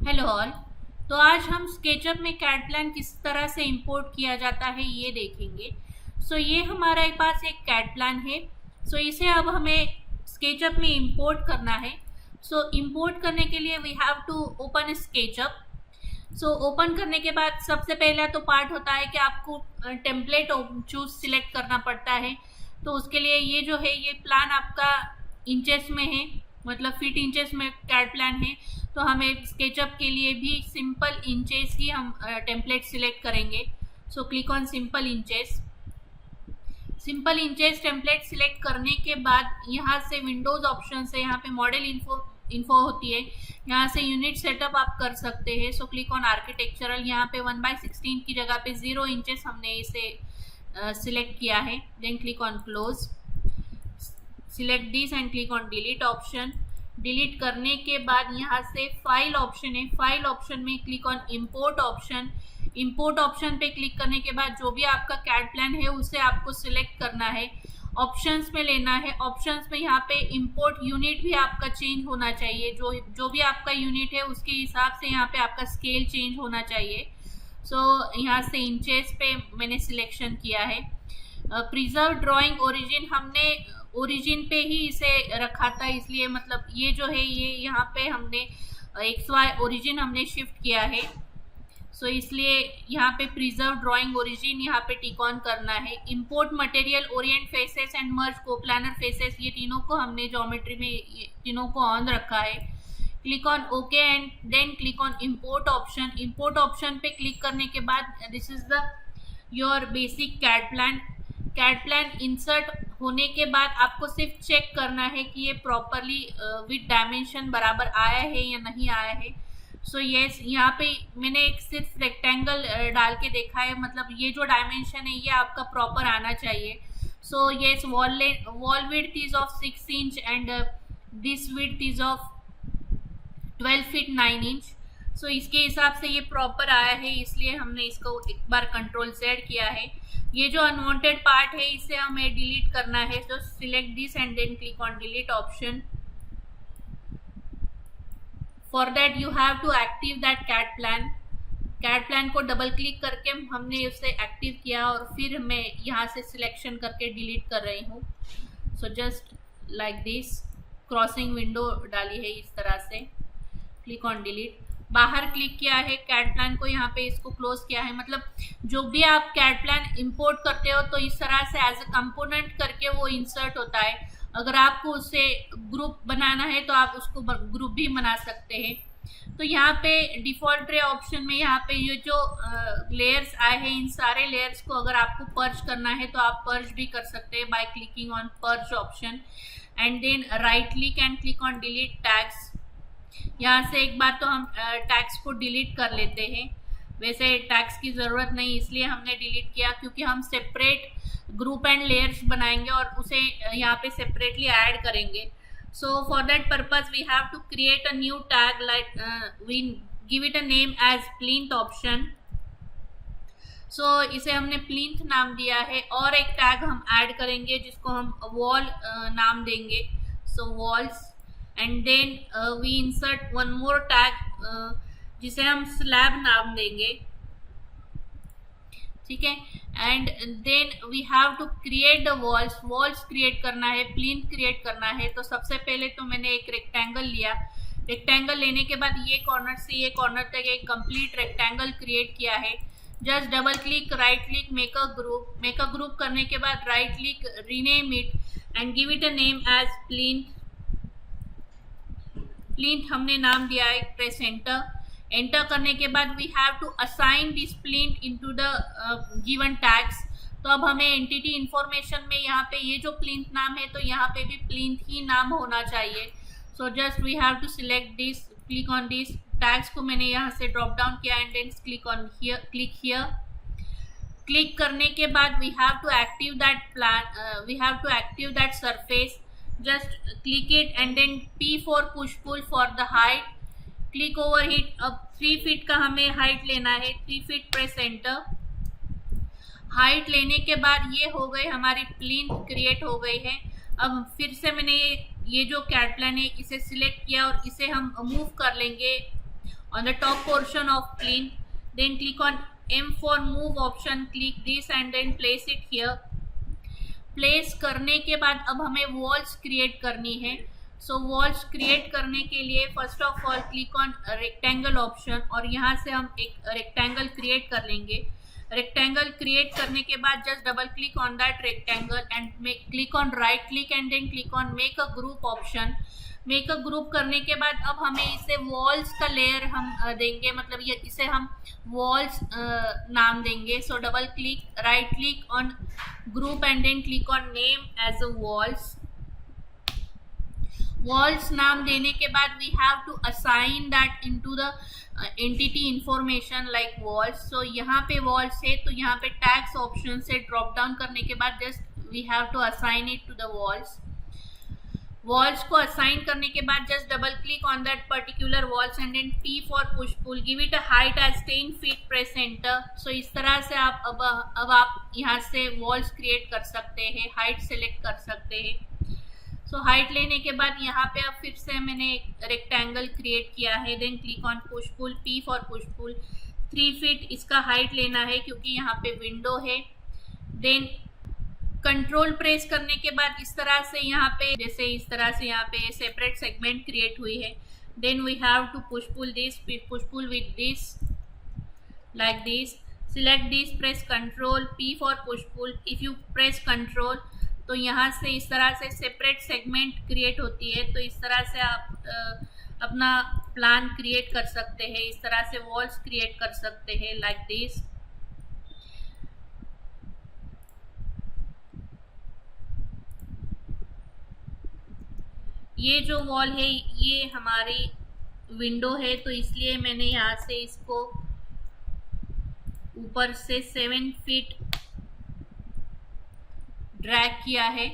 Hello all. तो आज हम स्केचअप में कैट प्लान किस तरह से इंपोर्ट किया जाता है ये देखेंगे। ये हमारे पास एक कैट प्लान है। इसे अब हमें स्केचअप में इंपोर्ट करना है। इंपोर्ट करने के लिए we have to open SketchUp. Open करने के बाद सबसे पहला तो पार्ट होता है कि आपको टेम्पलेट चूज सिलेक्ट करना पड़ता है। तो उसके लिए ये जो है ये प्लान आपका इंचेस में है, मतलब फीट इंचेस में कैट प्लान है। तो हमें स्केचअप के लिए भी सिंपल इंचेस ही हम टेम्पलेट सिलेक्ट करेंगे। Click on simple inches. Simple inches template select करने के बाद यहाँ से विंडोज ऑप्शन से यहाँ पे मॉडल इन्फो होती है, यहाँ से यूनिट सेटअप आप कर सकते हैं। Click on architectural. यहाँ पे 1/16 की जगह पे 0 इंचेस हमने इसे सिलेक्ट किया है। Then click on close. Select this and click on delete option. Delete करने के बाद यहाँ से फाइल ऑप्शन है, फाइल ऑप्शन में click on import option. Import option पे क्लिक करने के बाद जो भी आपका कैट प्लान है उसे आपको सिलेक्ट करना है, ऑप्शंस में लेना है। ऑप्शंस में यहाँ पे इंपोर्ट यूनिट भी आपका चेंज होना चाहिए, जो भी आपका यूनिट है उसके हिसाब से यहाँ पे आपका स्केल चेंज होना चाहिए। यहाँ से इंचेस पे मैंने सिलेक्शन किया है। प्रिजर्व ड्राइंग ओरिजिन, हमने ओरिजिन पे ही इसे रखा था, इसलिए मतलब ये जो है ये यहाँ पे हमने XY ओरिजिन हमने शिफ्ट किया है। इसलिए यहाँ पे प्रिजर्व ड्राइंग ओरिजिन यहाँ पे टिक ऑन करना है। Import material Orient faces and merge coplanar faces, ये तीनों को हमने ज्योमेट्री में तीनों को ऑन रखा है। Click on okay and then click on import option. Import option पे क्लिक करने के बाद this is the your basic CAD plan. CAD plan insert होने के बाद आपको सिर्फ चेक करना है कि ये प्रॉपरली विथ डायमेंशन बराबर आया है या नहीं आया है। यस, यहाँ पे मैंने एक सिर्फ रेक्टेंगल डाल के देखा है, मतलब ये जो डायमेंशन है ये आपका प्रॉपर आना चाहिए। Yes, wall width is of 6 inch and this width is of 12 feet 9 inch. इसके हिसाब से ये प्रॉपर आया है, इसलिए हमने इसको एक बार कंट्रोल Z किया है। ये जो अनवांटेड पार्ट है इसे हमें डिलीट करना है। Select this and then click on delete option. For that you have to active that CAD plan. CAD plan को डबल क्लिक करके हमने उसे एक्टिव किया और फिर मैं यहाँ से सिलेक्शन करके डिलीट कर रही हूँ। Just like this crossing window डाली है इस तरह से। Click on delete. बाहर क्लिक किया है कैट प्लान को, यहाँ पे इसको क्लोज किया है। मतलब जो भी आप कैट प्लान इंपोर्ट करते हो तो इस तरह से एज अ कंपोनेंट करके वो इंसर्ट होता है। अगर आपको उसे ग्रुप बनाना है तो आप उसको ग्रुप भी बना सकते हैं। तो यहाँ पे डिफॉल्ट रे ऑप्शन में यहाँ पे ये जो लेयर्स आए हैं इन सारे लेयर्स को अगर आपको पर्ज करना है तो आप पर्ज भी कर सकते हैं by clicking on purge option and then right click and click on delete tags. यहाँ से एक बार तो हम टैग्स को डिलीट कर लेते हैं। वैसे टैग्स की ज़रूरत नहीं, इसलिए हमने डिलीट किया क्योंकि हम सेपरेट ग्रुप एंड लेयर्स बनाएंगे और उसे यहाँ पे सेपरेटली ऐड करेंगे। For that purpose we have to create a new tag, like we give it a name as plinth option. इसे हमने प्लिंथ नाम दिया है और एक टैग हम ऐड करेंगे जिसको हम वॉल नाम देंगे। Walls and then we insert one more tag जिसे हम स्लैब नाम देंगे, ठीक है। And then we have to create the walls create करना है, प्लिंथ क्रिएट करना है। तो सबसे पहले तो मैंने एक रेक्टेंगल लिया। रेक्टेंगल लेने के बाद ये कॉर्नर से ये कॉर्नर तक एक कंप्लीट रेक्टेंगल क्रिएट किया है। Just double click, right click, make a group करने के बाद right click, rename it and give it a name as plinth. Plinth हमने नाम दिया है। Press enter. एंटर करने के बाद we have to assign this plinth into the given tags. तो अब हमें एंटिटी इंफॉर्मेशन में यहाँ पे ये जो प्लिंथ नाम है तो यहाँ पे भी प्लिंथ ही नाम होना चाहिए। Just we have to select this, click on this. Tags को मैंने यहाँ से ड्रॉप डाउन किया and then click on here, click here. Click करने के बाद we have to active that plan, we have to active that surface. Just click it and then P for push pull for the height. Click over it. अब 3 feet का हमें height लेना है। 3 feet press enter. Height लेने के बाद ये हो गई हमारी प्लिंथ क्रिएट हो गई है। अब फिर से मैंने ये जो कैट प्लान है इसे सिलेक्ट किया और इसे हम मूव कर लेंगे on the top portion of clean. Then click on M for move option, click this and then place it here. Place करने के बाद अब हमें वॉल्स क्रिएट करनी है. सो वॉल्स क्रिएट करने के लिए first of all click on rectangle option और यहाँ से हम एक रेक्टेंगल क्रिएट कर लेंगे. रेक्टेंगल क्रिएट करने के बाद just double click on that rectangle and click on right click and then click on make a group option. Make a group करने के बाद अब हमें इसे वॉल्स का लेयर हम देंगे, मतलब ये इसे हम वॉल्स नाम देंगे. So double click right click on group and then click on name as a walls. Walls नाम देने के बाद we have to assign that into the entity information like walls. So यहाँ पे वॉल्स है तो यहाँ पे टैग्स ऑप्शन से ड्रॉप डाउन करने के बाद just we have to assign it to the walls. Walls को असाइन करने के बाद just double click on that particular walls and then P for push pull, give it a height as 10 feet, press enter. So इस तरह से आप अब आप यहाँ से वॉल्स क्रिएट कर सकते हैं, हाइट सेलेक्ट कर सकते हैं. सो हाइट लेने के बाद यहाँ पे अब फिर से मैंने एक रेक्टेंगल क्रिएट किया है. Then click on push pull, P for push pull, 3 feet इसका हाइट लेना है क्योंकि यहाँ पे विंडो है. देन कंट्रोल प्रेस करने के बाद इस तरह से यहाँ पे जैसे इस तरह से यहाँ पे सेपरेट सेगमेंट क्रिएट हुई है. Then we have to push pull with this like this. Select this, press control, P for push pull. If you press control तो यहाँ से इस तरह से सेपरेट सेगमेंट क्रिएट होती है. तो इस तरह से आप अपना प्लान क्रिएट कर सकते हैं. इस तरह से वॉल्स क्रिएट कर सकते हैं लाइक दिस. ये जो वॉल है ये हमारी विंडो है तो इसलिए मैंने यहाँ से इसको ऊपर से 7 फीट ड्रैग किया है.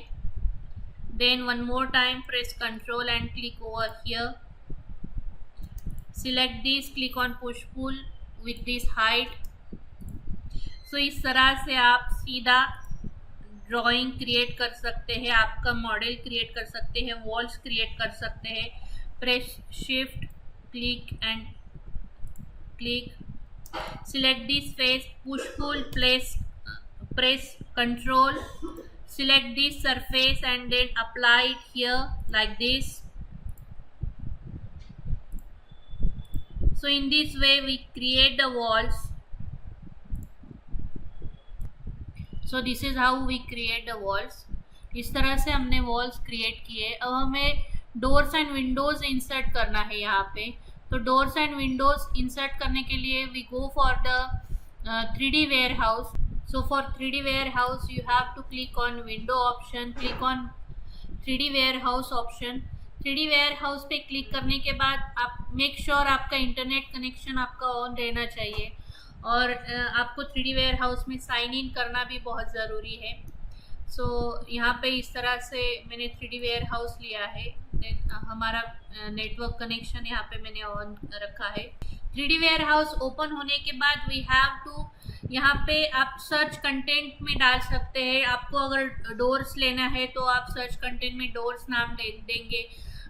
Then one more time press control and click over here. Select this, click on push pull with this height. So इस तरह से आप सीधा ड्राइंग क्रिएट कर सकते हैं, आपका मॉडल क्रिएट कर सकते हैं, वॉल्स क्रिएट कर सकते हैं. Press shift click and click. Select this face, push pull, press control, select this surface and then apply it here like this. So in this way we create the walls. So this is how we create the walls. इस तरह से हमने walls create किए. अब हमें doors and windows insert करना है यहाँ पे. तो doors and windows insert करने के लिए we go for the 3D warehouse. So for 3D warehouse you have to click on window option, click on 3D warehouse option. 3D warehouse पे click करने के बाद आप मेक श्योर आपका internet connection आपका ऑन रहना चाहिए और आपको 3D warehouse में साइन इन करना भी बहुत ज़रूरी है. सो यहाँ पे इस तरह से मैंने 3D warehouse लिया है. देन हमारा नेटवर्क कनेक्शन यहाँ पे मैंने ऑन रखा है. 3D warehouse ओपन होने के बाद वी हैव टू यहाँ पे आप सर्च कंटेंट में डाल सकते हैं. आपको अगर डोर्स लेना है तो आप सर्च कंटेंट में डोर्स नाम देंगे.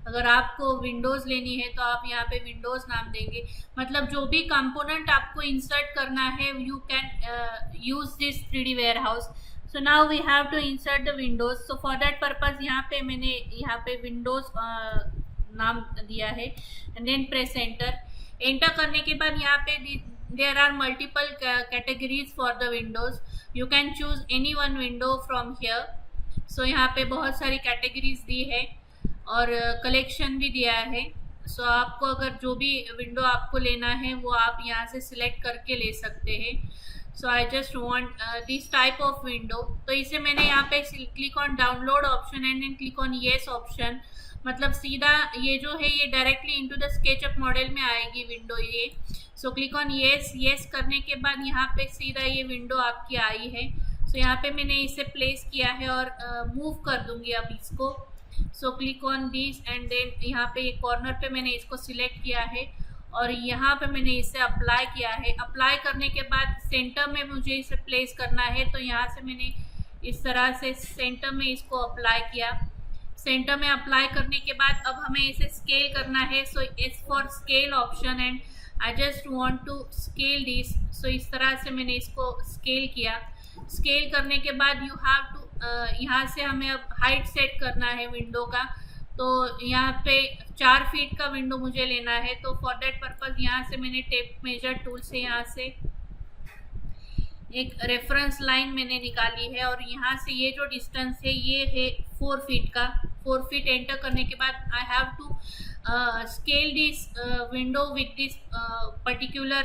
अगर आपको विंडोज़ लेनी है तो आप यहाँ पे विंडोज़ नाम देंगे. मतलब जो भी कंपोनेंट आपको इंसर्ट करना है you can use this 3D warehouse. So now we have to insert the windows. So for that purpose यहाँ पे मैंने यहाँ पे विंडोज़ नाम दिया है and then press enter. Enter करने के बाद यहाँ पे there are multiple categories for the windows. You can choose any one window from here. So यहाँ पे बहुत सारी categories दी है और collection भी दिया है. So आपको अगर जो भी विंडो आपको लेना है वो आप यहाँ से सिलेक्ट करके ले सकते हैं. So I just want this type of window. तो इसे मैंने यहाँ पे click on download option and then click on yes option. मतलब सीधा ये जो है ये directly into the SketchUp model में आएगी विंडो ये. सो क्लिक ऑन येस करने के बाद यहाँ पे सीधा ये विंडो आपकी आई है. सो यहाँ पे मैंने इसे प्लेस किया है और मूव कर दूंगी अब इसको. So click on this and then यहाँ पे एक कॉर्नर पे मैंने इसको सिलेक्ट किया है और यहाँ पे मैंने इसे अप्लाई किया है. अप्लाई करने के बाद सेंटर में मुझे इसे प्लेस करना है तो यहाँ से मैंने इस तरह से सेंटर में इसको अप्लाई किया. सेंटर में अप्लाई करने के बाद अब हमें इसे स्केल करना है. So S for scale option and I just want to scale this. So इस तरह से मैंने इसको स्केल किया। स्केल करने के बाद यू हैव टू, यहाँ से हमें अब हाइट सेट करना है विंडो का। तो यहाँ पे 4 फीट का विंडो मुझे लेना है। तो फॉर दैट पर्पज़ यहाँ से मैंने टेप मेजर टूल से यहाँ से एक रेफरेंस लाइन मैंने निकाली है, और यहाँ से ये जो डिस्टेंस है ये है 4 फीट का। 4 फीट एंटर करने के बाद I have to scale this window with this particular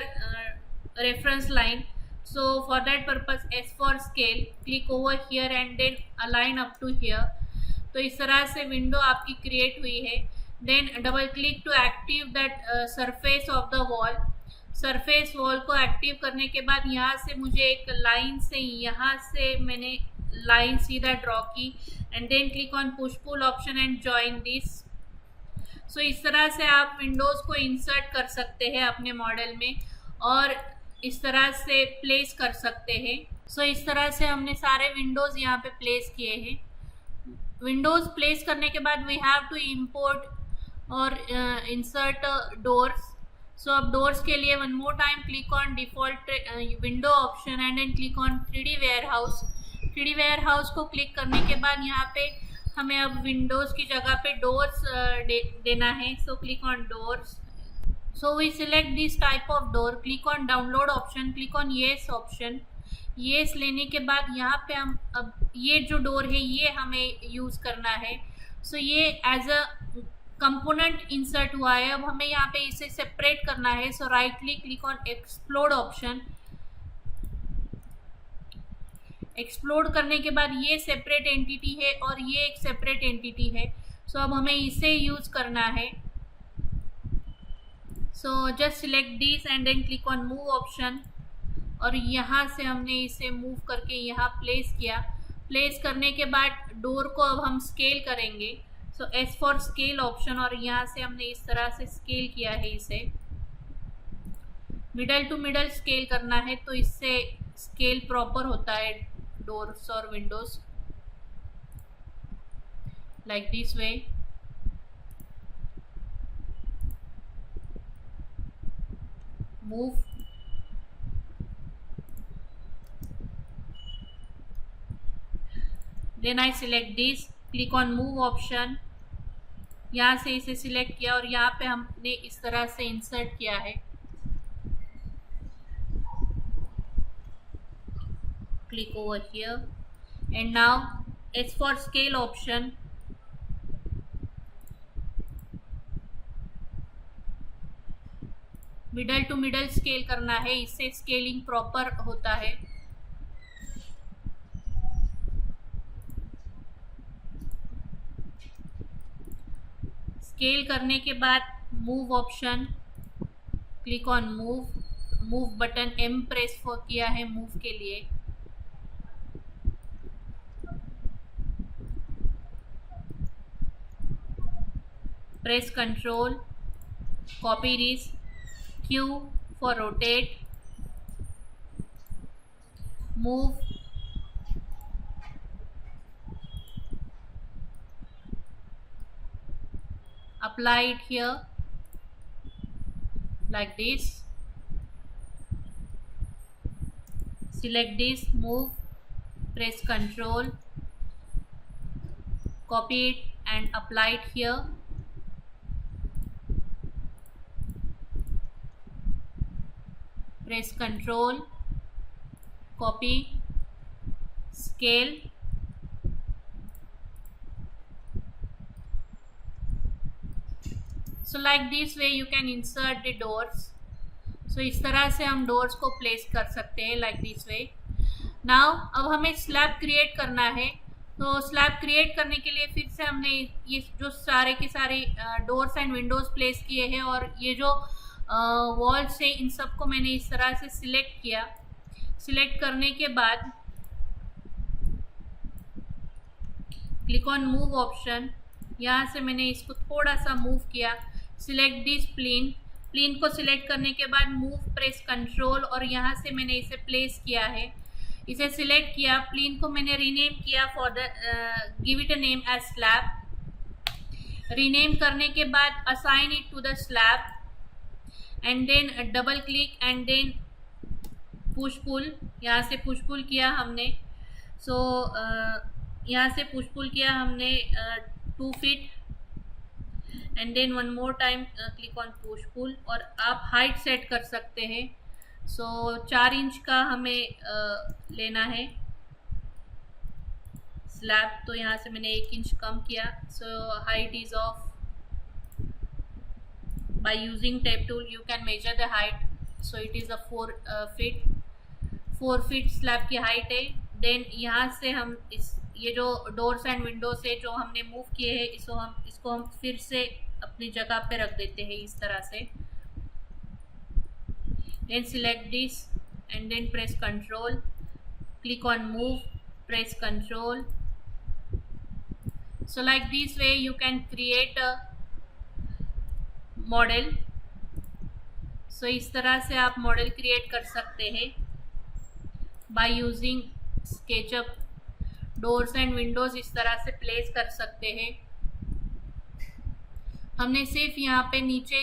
reference line. So for that purpose, S for scale, click over here and then align up to here. तो इस तरह से विंडो आपकी create हुई है। Then double click to active that surface of the wall. Surface wall को active करने के बाद यहाँ से मुझे एक लाइन से, यहाँ से मैंने लाइन सीधा ड्रॉ की, and then click on push pull option and join this. So इस तरह से आप विंडोज़ को इंसर्ट कर सकते हैं अपने मॉडल में, और इस तरह से प्लेस कर सकते हैं। सो इस तरह से हमने सारे विंडोज़ यहाँ पे प्लेस किए हैं। विंडोज़ प्लेस करने के बाद वी हैव टू इंपोर्ट और इंसर्ट डोर्स। सो अब डोर्स के लिए one more time click on default window option and then click on 3D warehouse. 3D warehouse को क्लिक करने के बाद यहाँ पे हमें अब विंडोज़ की जगह पे डोर्स देना है। So click on doors. So we select this type of door, click on download option, click on yes option. Yes लेने के बाद यहाँ पे हम अब ये जो डोर है ये हमें यूज़ करना है। सो ये एज अ कंपोनेंट इंसर्ट हुआ है। अब हमें यहाँ पे इसे सेपरेट करना है। So right click on explode option. Explode करने के बाद ये सेपरेट एंटिटी है और ये एक सेपरेट एंटिटी है। सो अब हमें इसे यूज़ करना है। So just select this and then click on move option, और यहाँ से हमने इसे मूव करके यहाँ प्लेस किया। प्लेस करने के बाद डोर को अब हम स्केल करेंगे। सो एस फॉर स्केल ऑप्शन, और यहाँ से हमने इस तरह से स्केल किया है। इसे मिडल टू मिडल स्केल करना है, तो इससे स्केल प्रॉपर होता है डोर्स और windows, like this way. Move, then I select this, click on move option. यहाँ से इसे सिलेक्ट किया और यहाँ पे हमने इस तरह से इंसर्ट किया है। Click over here and now S for scale option, middle to middle scale करना है, इससे स्केलिंग प्रॉपर होता है। स्केल करने के बाद move option, click on move. Move button M press किया है मूव के लिए। Press Ctrl, copy this, Q for rotate, move, apply it here like this. Select this, move, press Ctrl, copy it and apply it here. Press Ctrl, copy, scale, so like this way you can insert the doors. So इस तरह से हम doors को place कर सकते हैं, like this way. Now अब हमें स्लैब क्रिएट करना है। तो स्लैब क्रिएट करने के लिए फिर से हमने ये जो सारे के सारे डोर्स एंड विंडोज प्लेस किए हैं, और ये जो वॉल से इन सब को मैंने इस तरह से सिलेक्ट किया। सिलेक्ट करने के बाद क्लिक ऑन मूव ऑप्शन, यहाँ से मैंने इसको थोड़ा सा मूव किया। सिलेक्ट दिस प्लेन, प्लेन को सिलेक्ट करने के बाद मूव, प्रेस कंट्रोल, और यहाँ से मैंने इसे प्लेस किया है। इसे सिलेक्ट किया, प्लेन को मैंने रीनेम किया for the give it a name as slab. Rename करने के बाद assign it to the slab. And then double click and then push pull, यहाँ से पुश पुल किया हमने। सो यहाँ से पुश पुल किया हमने 2 feet and then one more time click on push pull, और आप हाइट सेट कर सकते हैं। सो 4 इंच का हमें लेना है स्लैब, तो यहाँ से मैंने 1 इंच कम किया। So height is of, by using tab tool you can measure the height, so it is a 4 feet slab की हाइट है। देन यहाँ से हम ये जो डोर्स एंड विंडोज है जो हमने मूव किए हैं, इसको हम फिर से अपनी जगह पे रख देते हैं इस तरह से। Then select this and then press control, click on move, press control. So like this way you can create a model. So इस तरह से आप मॉडल क्रिएट कर सकते हैं by using SketchUp. Doors and windows इस तरह से प्लेस कर सकते हैं। हमने सिर्फ यहाँ पे नीचे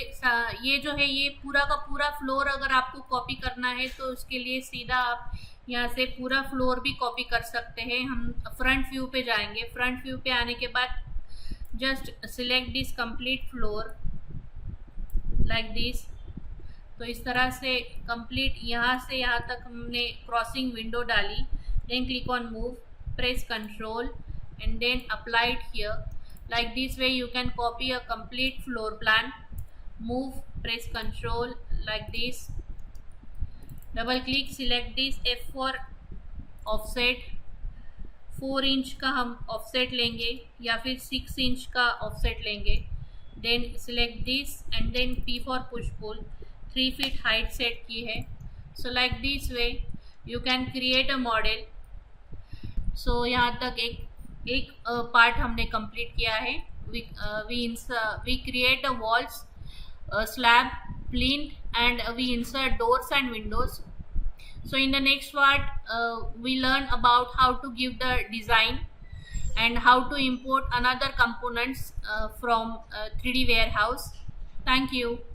ये जो है ये पूरा का पूरा फ्लोर अगर आपको कॉपी करना है तो उसके लिए सीधा आप यहाँ से पूरा फ्लोर भी कॉपी कर सकते हैं। हम फ्रंट व्यू पे जाएंगे। फ्रंट व्यू पे आने के बाद just select this complete floor like this. तो इस तरह से कंप्लीट यहाँ से यहाँ तक हमने क्रॉसिंग विंडो डाली। Then click on move, press control and then apply it here. Like this way you can copy a complete floor plan. Move, press control like this, double click, select this F for offset। 4 inch का हम offset लेंगे या फिर 6 inch का offset लेंगे। Then select this and then P for push pull, 3 feet height set की है। So like this way you can create a model. So यहाँ तक एक पार्ट हमने कंप्लीट किया है। We create a walls, slab, plinth and we insert doors and windows. So in the next part we learn about how to give the design and how to import another components from 3D warehouse. Thank you.